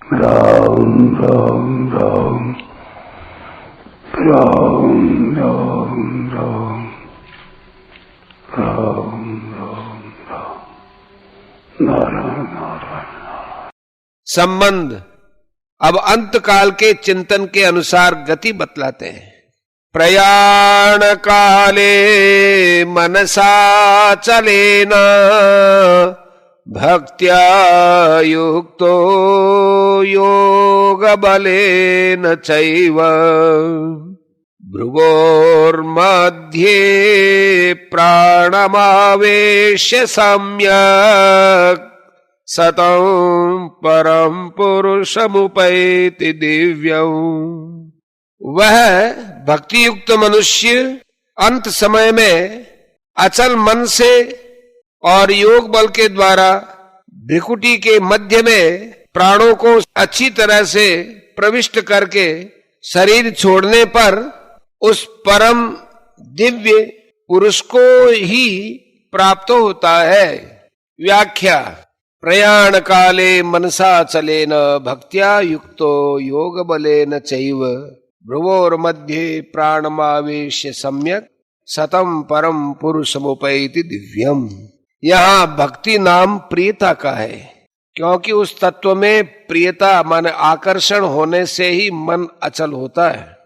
राम राम राम राम राम राम राम राम राम नारायण नारायण। संबंध अब अंत काल के चिंतन के अनुसार गति बतलाते हैं। प्रयाण काले मनसा चलेन भक्त्या युक्तो योग बलेन चैव भ्रुवोर्मध्ये प्राणमावेश्य सम्यक् सतं परम पुरुषमुपैति दिव्यं। वह भक्ति युक्त मनुष्य अंत समय में अचल मन से और योग बल के द्वारा भ्रिकुटी के मध्य में प्राणों को अच्छी तरह से प्रविष्ट करके शरीर छोड़ने पर उस परम दिव्य पुरुष को ही प्राप्त होता है। व्याख्या। प्रयाण काले मनसा चलेन भक्त्या युक्तो योग बलेन चैव भ्रुवोर मध्ये प्राणमावेश्य सम्यक सतम परम पुरुषमुपैति दिव्यम। यहाँ भक्ति नाम प्रियता का है, क्योंकि उस तत्व में प्रियता माने आकर्षण होने से ही मन अचल होता है।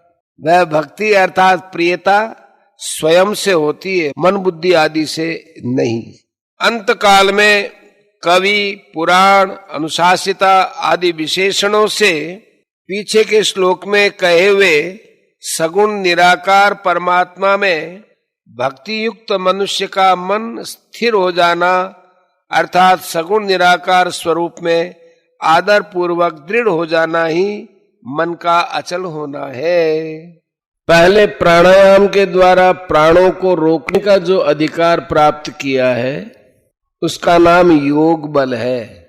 वह भक्ति अर्थात प्रियता स्वयं से होती है, मन बुद्धि आदि से नहीं। अंत काल में कवि पुराण अनुशासिता आदि विशेषणों से पीछे के श्लोक में कहे हुए सगुण निराकार परमात्मा में भक्ति युक्त मनुष्य का मन स्थिर हो जाना अर्थात सगुण निराकार स्वरूप में आदर पूर्वक दृढ़ हो जाना ही मन का अचल होना है। पहले प्राणायाम के द्वारा प्राणों को रोकने का जो अधिकार प्राप्त किया है उसका नाम योग बल है।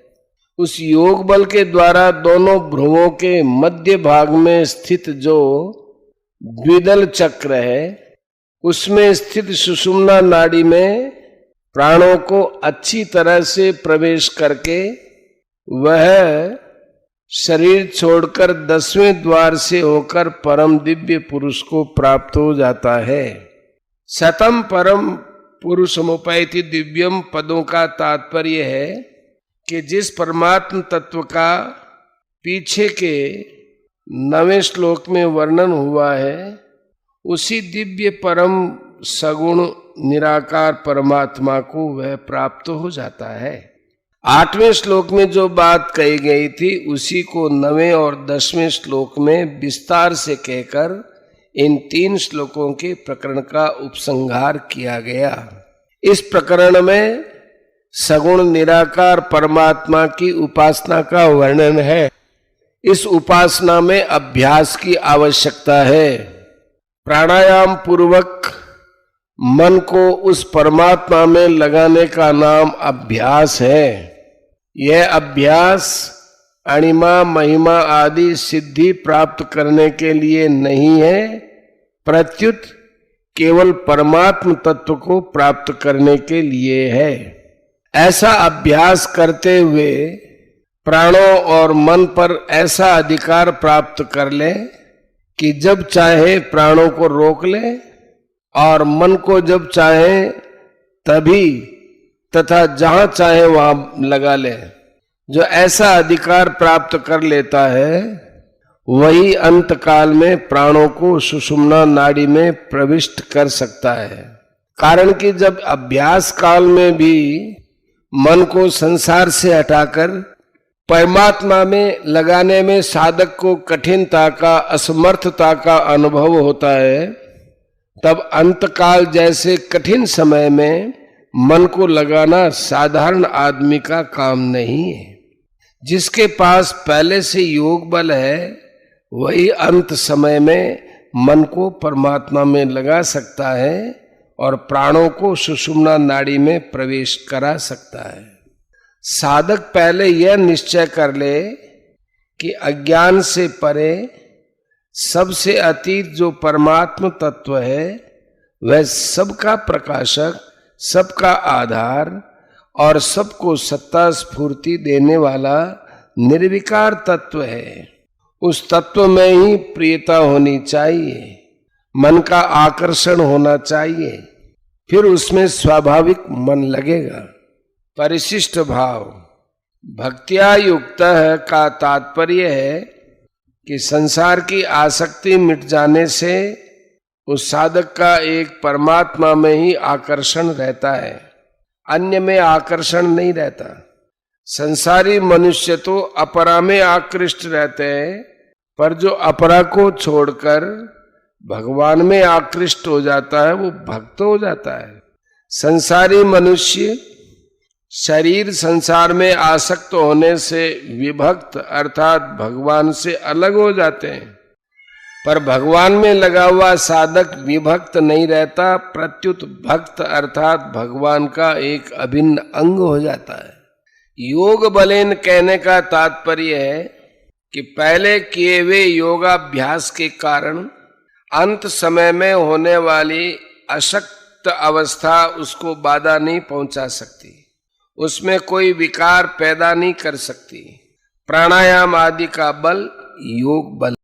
उस योग बल के द्वारा दोनों भ्रुवों के मध्य भाग में स्थित जो द्विदल चक्र है उसमें स्थित सुषुम्ना नाड़ी में प्राणों को अच्छी तरह से प्रवेश करके वह शरीर छोड़कर 10वें द्वार से होकर परम दिव्य पुरुष को प्राप्त हो जाता है। सतम परम पुरुषमुपैति दिव्यम पदों का तात्पर्य है कि जिस परमात्म तत्व का पीछे के 9वें श्लोक में वर्णन हुआ है उसी दिव्य परम सगुण निराकार परमात्मा को वह प्राप्त हो जाता है। 8वें श्लोक में जो बात कही गई थी उसी को 9वें और 10वें श्लोक में विस्तार से कहकर इन 3 श्लोकों के प्रकरण का उपसंहार किया गया। इस प्रकरण में सगुण निराकार परमात्मा की उपासना का वर्णन है। इस उपासना में अभ्यास की आवश्यकता है। प्राणायाम पूर्वक मन को उस परमात्मा में लगाने का नाम अभ्यास है। यह अभ्यास अणिमा महिमा आदि सिद्धि प्राप्त करने के लिए नहीं है, प्रत्युत केवल परमात्म तत्व को प्राप्त करने के लिए है। ऐसा अभ्यास करते हुए प्राणों और मन पर ऐसा अधिकार प्राप्त कर ले कि जब चाहे प्राणों को रोक ले और मन को जब चाहे तभी तथा जहां चाहे वहां लगा ले। जो ऐसा अधिकार प्राप्त कर लेता है वही अंत काल में प्राणों को सुषुम्ना नाड़ी में प्रविष्ट कर सकता है। कारण कि जब अभ्यास काल में भी मन को संसार से हटाकर परमात्मा में लगाने में साधक को कठिनता का असमर्थता का अनुभव होता है, तब अंतकाल जैसे कठिन समय में मन को लगाना साधारण आदमी का काम नहीं है। जिसके पास पहले से योग बल है वही अंत समय में मन को परमात्मा में लगा सकता है और प्राणों को सुषुम्ना नाड़ी में प्रवेश करा सकता है। साधक पहले यह निश्चय कर ले कि अज्ञान से परे सबसे अतीत जो परमात्म तत्व है वह सबका प्रकाशक, सबका आधार और सबको सत्ता स्फूर्ति देने वाला निर्विकार तत्व है, उस तत्व में ही प्रियता होनी चाहिए, मन का आकर्षण होना चाहिए, फिर उसमें स्वाभाविक मन लगेगा। परिशिष्ट भाव भक्त्या युक्त का तात्पर्य है कि संसार की आसक्ति मिट जाने से उस साधक का एक परमात्मा में ही आकर्षण रहता है, अन्य में आकर्षण नहीं रहता। संसारी मनुष्य तो अपरा में आकृष्ट रहते हैं, पर जो अपरा को छोड़कर भगवान में आकृष्ट हो जाता है वो भक्त हो जाता है। संसारी मनुष्य शरीर संसार में आसक्त होने से विभक्त अर्थात भगवान से अलग हो जाते हैं, पर भगवान में लगा हुआ साधक विभक्त नहीं रहता, प्रत्युत भक्त अर्थात भगवान का एक अभिन्न अंग हो जाता है। योग बलेन कहने का तात्पर्य है कि पहले किए हुए योगाभ्यास के कारण अंत समय में होने वाली अशक्त अवस्था उसको बाधा नहीं पहुंचा सकती, उसमें कोई विकार पैदा नहीं कर सकती। प्राणायाम आदि का बल योग बल